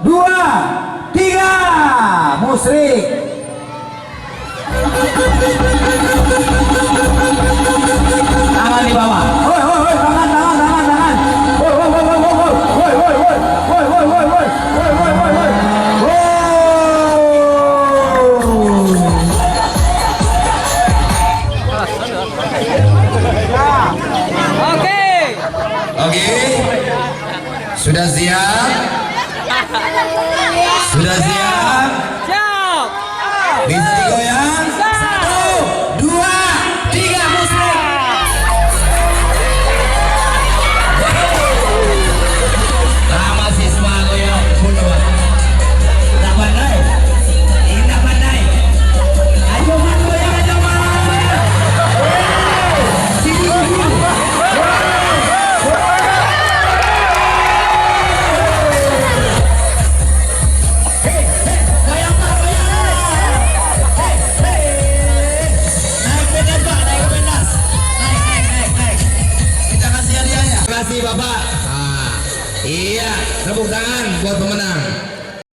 2, 3, musrik. Tangan di bawah. Woi, woi, woi, tangan, tangan, tangan, tangan. Woi, woi, woi, woi, woi, woi, woi, woi, woi, woi, woi, woi, woi, woi, woi, woi. Oke. Oke. Sudah siap? Sudah siap? Siap. Bisa digoyang? 1, 2, 3, musrik. Sama siswa goyang mundur. Tak pandai? Tak pandai? Ayo man goyang, ayo man. Kita kasih hadiahnya. Terima kasih Bapak. Iya, tepuk tangan buat pemenang.